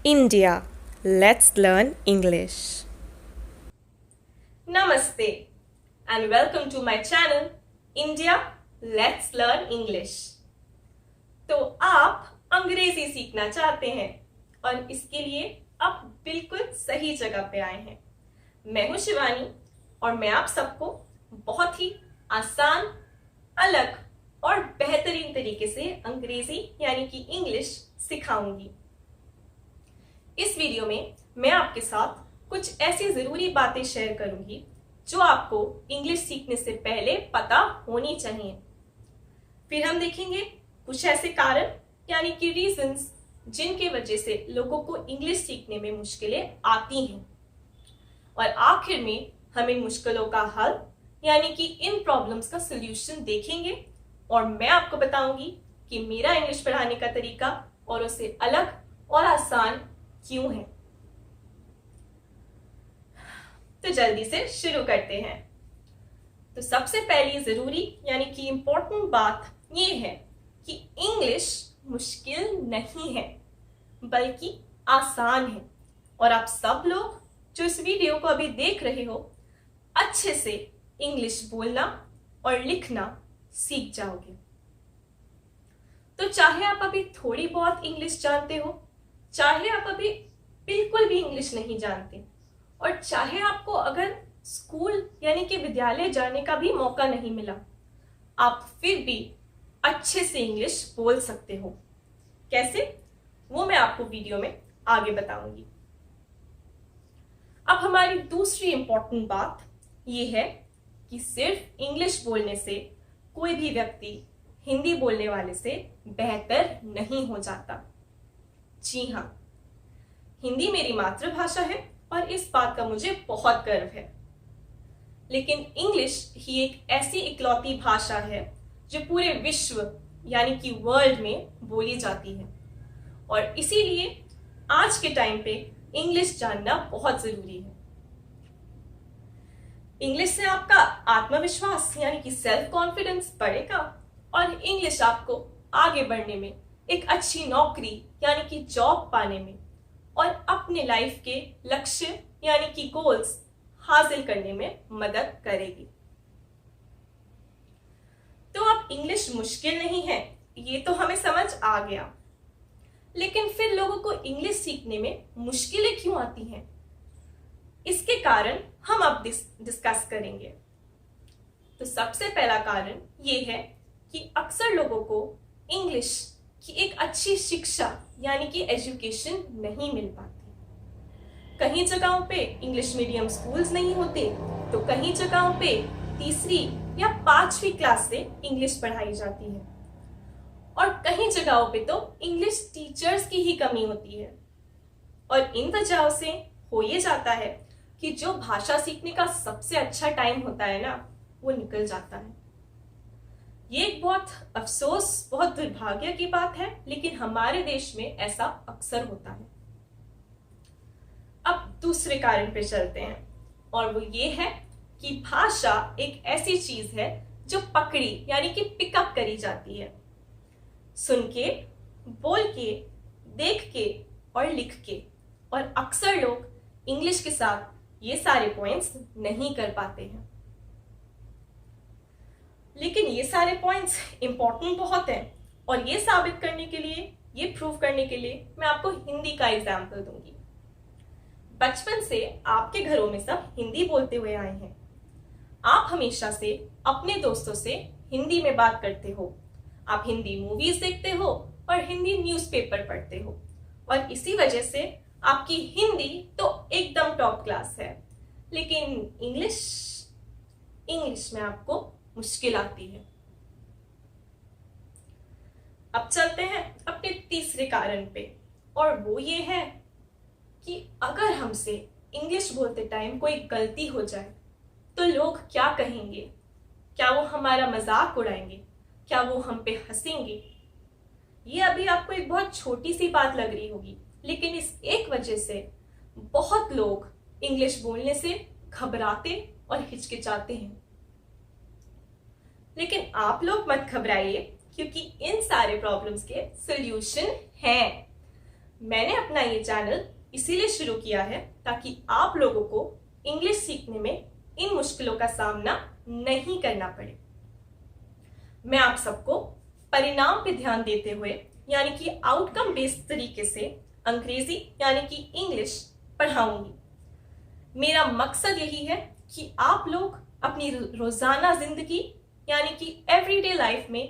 India. Let's learn English. Namaste and welcome to my channel India Let's Learn English. तो आप अंग्रेजी सीखना चाहते हैं और इसके लिए आप बिल्कुल सही जगह पे आए हैं। मैं हूं शिवानी और मैं आप सबको बहुत ही आसान, अलग और बेहतरीन तरीके से अंग्रेजी यानी कि इंग्लिश सिखाऊंगी। इस वीडियो में मैं आपके साथ कुछ ऐसी जरूरी बातें शेयर करूंगी जो आपको इंग्लिश सीखने से पहले पता होनी चाहिए। फिर हम देखेंगे कुछ ऐसे कारण यानी कि रीजंस जिनके वजह से लोगों को इंग्लिश सीखने में मुश्किलें आती हैं, और आखिर में हम इन मुश्किलों का हल यानी कि इन प्रॉब्लम्स का सलूशन देखेंगे और मैं आपको बताऊंगी कि मेरा इंग्लिश पढ़ाने का तरीका औरों से अलग और आसान क्यों है। तो जल्दी से शुरू करते हैं। तो सबसे पहली जरूरी यानी कि इंपॉर्टेंट बात ये है कि इंग्लिश मुश्किल नहीं है बल्कि आसान है, और आप सब लोग जो इस वीडियो को अभी देख रहे हो अच्छे से इंग्लिश बोलना और लिखना सीख जाओगे। तो चाहे आप अभी थोड़ी बहुत इंग्लिश जानते हो, चाहे आप अभी बिल्कुल भी इंग्लिश नहीं जानते, और चाहे आपको अगर स्कूल यानी कि विद्यालय जाने का भी मौका नहीं मिला, आप फिर भी अच्छे से इंग्लिश बोल सकते हो। कैसे, वो मैं आपको वीडियो में आगे बताऊंगी। अब हमारी दूसरी इंपॉर्टेंट बात यह है कि सिर्फ इंग्लिश बोलने से कोई भी व्यक्ति हिंदी बोलने वाले से बेहतर नहीं हो जाता। जी हाँ, हिंदी मेरी मातृभाषा है और इस बात का मुझे बहुत गर्व है, लेकिन इंग्लिश ही एक ऐसी इकलौती भाषा है जो पूरे विश्व यानी कि वर्ल्ड में बोली जाती है, और इसीलिए आज के टाइम पे इंग्लिश जानना बहुत जरूरी है। इंग्लिश से आपका आत्मविश्वास यानी कि सेल्फ कॉन्फिडेंस बढ़ेगा और इंग्लिश आपको आगे बढ़ने में, एक अच्छी नौकरी यानी कि जॉब पाने में और अपने लाइफ के लक्ष्य यानी कि गोल्स हासिल करने में मदद करेगी। तो अब इंग्लिश मुश्किल नहीं है, ये तो हमें समझ आ गया, लेकिन फिर लोगों को इंग्लिश सीखने में मुश्किलें क्यों आती हैं, इसके कारण हम अब डिस्कस करेंगे। तो सबसे पहला कारण ये है कि अक्सर लोगों को इंग्लिश की एक अच्छी शिक्षा यानी कि एजुकेशन नहीं मिल पाती। कहीं जगहों पे इंग्लिश मीडियम स्कूल्स नहीं होते, तो कहीं जगहों पे तीसरी या 5वीं क्लास से इंग्लिश पढ़ाई जाती है, और कहीं जगहों पे तो इंग्लिश टीचर्स की ही कमी होती है। और इन वजहों से हो ये जाता है कि जो भाषा सीखने का सबसे अच्छा टाइम होता है ना, वो निकल जाता है। ये एक बहुत अफसोस, बहुत दुर्भाग्य की बात है, लेकिन हमारे देश में ऐसा अक्सर होता है। अब दूसरे कारण पे चलते हैं, और वो ये है कि भाषा एक ऐसी चीज है जो पकड़ी यानी कि पिकअप करी जाती है, सुन के, बोल के, देख के और लिख के, और अक्सर लोग इंग्लिश के साथ ये सारे पॉइंट्स नहीं कर पाते हैं। लेकिन ये सारे पॉइंट्स इंपॉर्टेंट बहुत हैं, और ये साबित करने के लिए, ये प्रूव करने के लिए मैं आपको हिंदी का एग्जाम्पल दूंगी। बचपन से आपके घरों में सब हिंदी बोलते हुए आए हैं। आप हमेशा से अपने दोस्तों से हिंदी में बात करते हो, आप हिंदी मूवीज देखते हो और हिंदी न्यूज़पेपर पढ़ते हो, और इसी वजह से आपकी हिंदी तो एकदम टॉप क्लास है। लेकिन इंग्लिश में आपको मुश्किल आती है। अब चलते हैं अपने तीसरे कारण पे, और वो ये है कि अगर हमसे इंग्लिश बोलते टाइम कोई गलती हो जाए तो लोग क्या कहेंगे? क्या वो हमारा मजाक उड़ाएंगे? क्या वो हम पे हंसेंगे? ये अभी आपको एक बहुत छोटी सी बात लग रही होगी, लेकिन इस एक वजह से बहुत लोग इंग्लिश बोलने से घबराते और हिचकिचाते हैं। लेकिन आप लोग मत घबराइए, क्योंकि इन सारे प्रॉब्लम्स के सॉल्यूशन हैं। मैंने अपना ये चैनल इसीलिए शुरू किया है ताकि आप लोगों को इंग्लिश सीखने में इन मुश्किलों का सामना नहीं करना पड़े। मैं आप सबको परिणाम पे ध्यान देते हुए यानी कि आउटकम बेस्ड तरीके से अंग्रेजी यानी कि इंग्लिश पढ़ाऊंगी। मेरा मकसद यही है कि आप लोग अपनी रोजाना जिंदगी यानी कि एवरीडे लाइफ में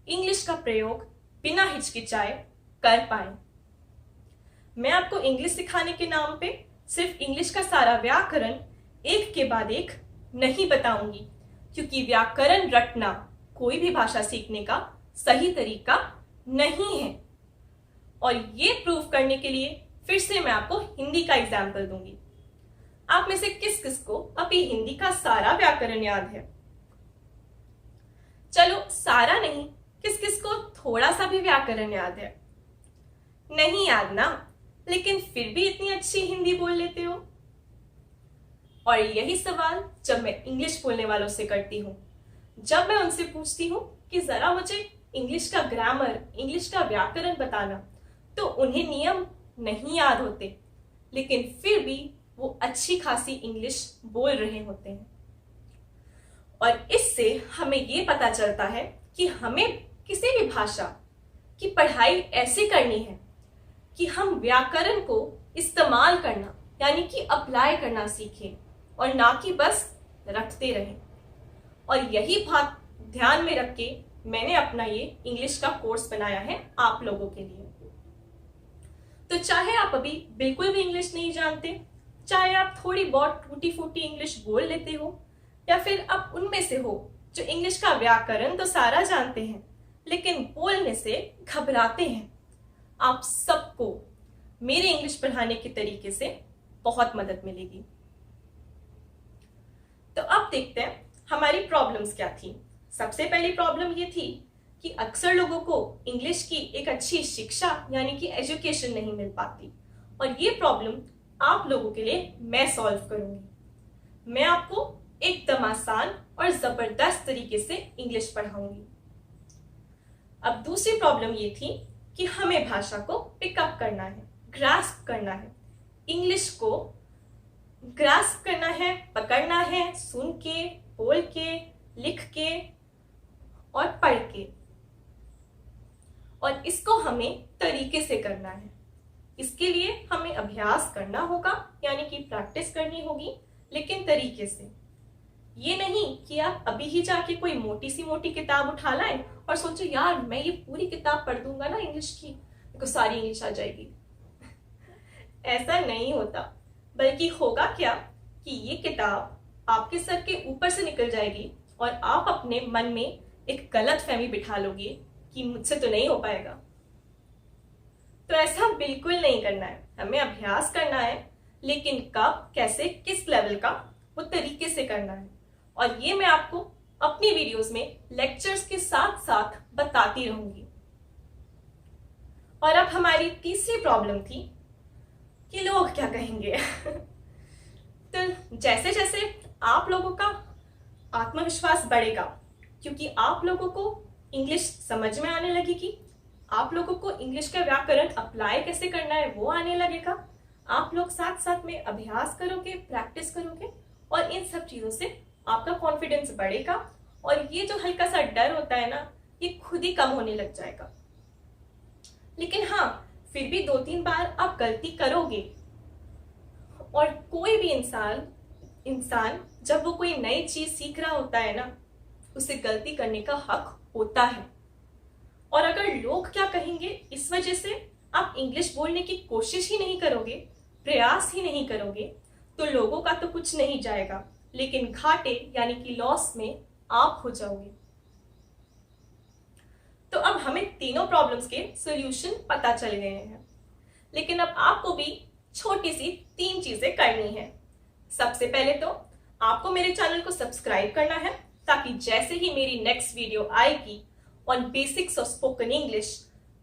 इंग्लिश का प्रयोग बिना हिचकिचाए कर पाए। मैं आपको इंग्लिश सिखाने के नाम पे सिर्फ इंग्लिश का सारा व्याकरण एक के बाद एक नहीं बताऊंगी, क्योंकि व्याकरण रटना कोई भी भाषा सीखने का सही तरीका नहीं है। और ये प्रूव करने के लिए फिर से मैं आपको हिंदी का एग्जाम्पल दूंगी। आप में से किस किस को अभी हिंदी का सारा व्याकरण याद है? चलो सारा नहीं, किस किस को थोड़ा सा भी व्याकरण याद है? नहीं याद ना, लेकिन फिर भी इतनी अच्छी हिंदी बोल लेते हो। और यही सवाल जब मैं इंग्लिश बोलने वालों से करती हूँ, जब मैं उनसे पूछती हूँ कि जरा मुझे इंग्लिश का ग्रामर, इंग्लिश का व्याकरण बताना, तो उन्हें नियम नहीं याद होते, लेकिन फिर भी वो अच्छी खासी इंग्लिश बोल रहे होते हैं। और इससे हमें ये पता चलता है कि हमें किसी भी भाषा की पढ़ाई ऐसे करनी है कि हम व्याकरण को इस्तेमाल करना यानी कि अप्लाई करना सीखें और ना कि बस रटते रहें। और यही बात ध्यान में रख के मैंने अपना ये इंग्लिश का कोर्स बनाया है आप लोगों के लिए। तो चाहे आप अभी बिल्कुल भी इंग्लिश नहीं जानते, चाहे आप थोड़ी बहुत टूटी फूटी इंग्लिश बोल लेते हो, या फिर आप उनमें से हो जो इंग्लिश का व्याकरण तो सारा जानते हैं लेकिन बोलने से घबराते हैं, आप सबको मेरे इंग्लिश पढ़ाने के तरीके से बहुत मदद मिलेगी। तो अब देखते हैं हमारी प्रॉब्लम्स क्या थी। सबसे पहली प्रॉब्लम ये थी कि अक्सर लोगों को इंग्लिश की एक अच्छी शिक्षा यानी कि एजुकेशन नहीं मिल पाती, और ये प्रॉब्लम आप लोगों के लिए मैं सॉल्व करूंगी। मैं आपको एकदम आसान और जबरदस्त तरीके से इंग्लिश पढ़ाऊंगी। अब दूसरी प्रॉब्लम ये थी कि हमें भाषा को पिकअप करना है, ग्रास्प करना है, इंग्लिश को ग्रास्प करना है, पकड़ना है, सुन के, बोल के, लिख के और पढ़ के, और इसको हमें तरीके से करना है। इसके लिए हमें अभ्यास करना होगा यानी कि प्रैक्टिस करनी होगी, लेकिन तरीके से। ये नहीं कि आप अभी ही जाके कोई मोटी सी मोटी किताब उठा लाएं और सोचो यार मैं ये पूरी किताब पढ़ दूंगा ना इंग्लिश की, तो सारी इंग्लिश आ जाएगी। ऐसा नहीं होता, बल्कि होगा क्या कि ये किताब आपके सर के ऊपर से निकल जाएगी और आप अपने मन में एक गलत फहमी बिठा लोगे कि मुझसे तो नहीं हो पाएगा। तो ऐसा बिल्कुल नहीं करना है, हमें अभ्यास करना है, लेकिन कब, कैसे, किस लेवल का, वो तरीके से करना है। और ये मैं आपको अपनी वीडियोस में लेक्चर्स के साथ साथ बताती रहूंगी। और अब हमारी तीसरी प्रॉब्लम थी कि लोग क्या कहेंगे। तो जैसे जैसे आप लोगों का आत्मविश्वास बढ़ेगा, क्योंकि आप लोगों को इंग्लिश समझ में आने लगेगी, आप लोगों को इंग्लिश का व्याकरण अप्लाई कैसे करना है वो आने लगेगा, आप लोग साथ साथ में अभ्यास करोगे, प्रैक्टिस करोगे, और इन सब चीजों से आपका कॉन्फिडेंस बढ़ेगा, और ये जो हल्का सा डर होता है ना, ये खुद ही कम होने लग जाएगा। लेकिन हाँ, फिर भी 2-3 बार आप गलती करोगे, और कोई भी इंसान जब वो कोई नई चीज सीख रहा होता है ना, उसे गलती करने का हक होता है। और अगर लोग क्या कहेंगे इस वजह से आप इंग्लिश बोलने की कोशिश ही नहीं करोगे, प्रयास ही नहीं करोगे, तो लोगों का तो कुछ नहीं जाएगा, लेकिन घाटे यानी कि लॉस में आप हो जाओगे। तो अब हमें तीनों प्रॉब्लम्स के सॉल्यूशन पता चल गए हैं, लेकिन अब आपको भी छोटी सी 3 चीजें करनी है। सबसे पहले तो आपको मेरे चैनल को सब्सक्राइब करना है, ताकि जैसे ही मेरी नेक्स्ट वीडियो आएगी on basics of spoken English,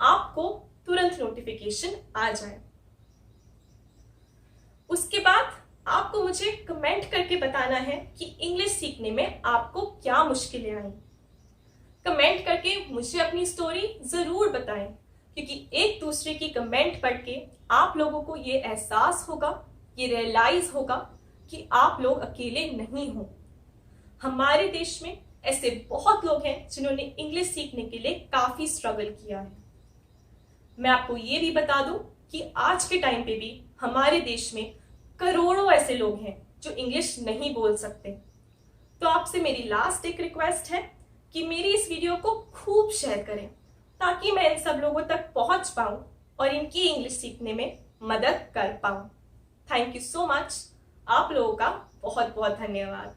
आपको तुरंत नोटिफिकेशन आ जाए। उसके बाद आपको मुझे कमेंट करके बताना है कि इंग्लिश सीखने में आपको क्या मुश्किलें आई। कमेंट करके मुझे अपनी स्टोरी जरूर बताएं, क्योंकि एक दूसरे की कमेंट पढ़ के आप लोगों को ये एहसास होगा, ये रियलाइज होगा कि आप लोग अकेले नहीं हो। हमारे देश में ऐसे बहुत लोग हैं जिन्होंने इंग्लिश सीखने के लिए काफी स्ट्रगल किया है। मैं आपको ये भी बता दूं कि आज के टाइम पे भी हमारे देश में करोड़ों ऐसे लोग हैं जो इंग्लिश नहीं बोल सकते। तो आपसे मेरी लास्ट एक रिक्वेस्ट है कि मेरी इस वीडियो को खूब शेयर करें ताकि मैं इन सब लोगों तक पहुंच पाऊं और इनकी इंग्लिश सीखने में मदद कर पाऊं। Thank you so much. आप लोगों का बहुत बहुत धन्यवाद।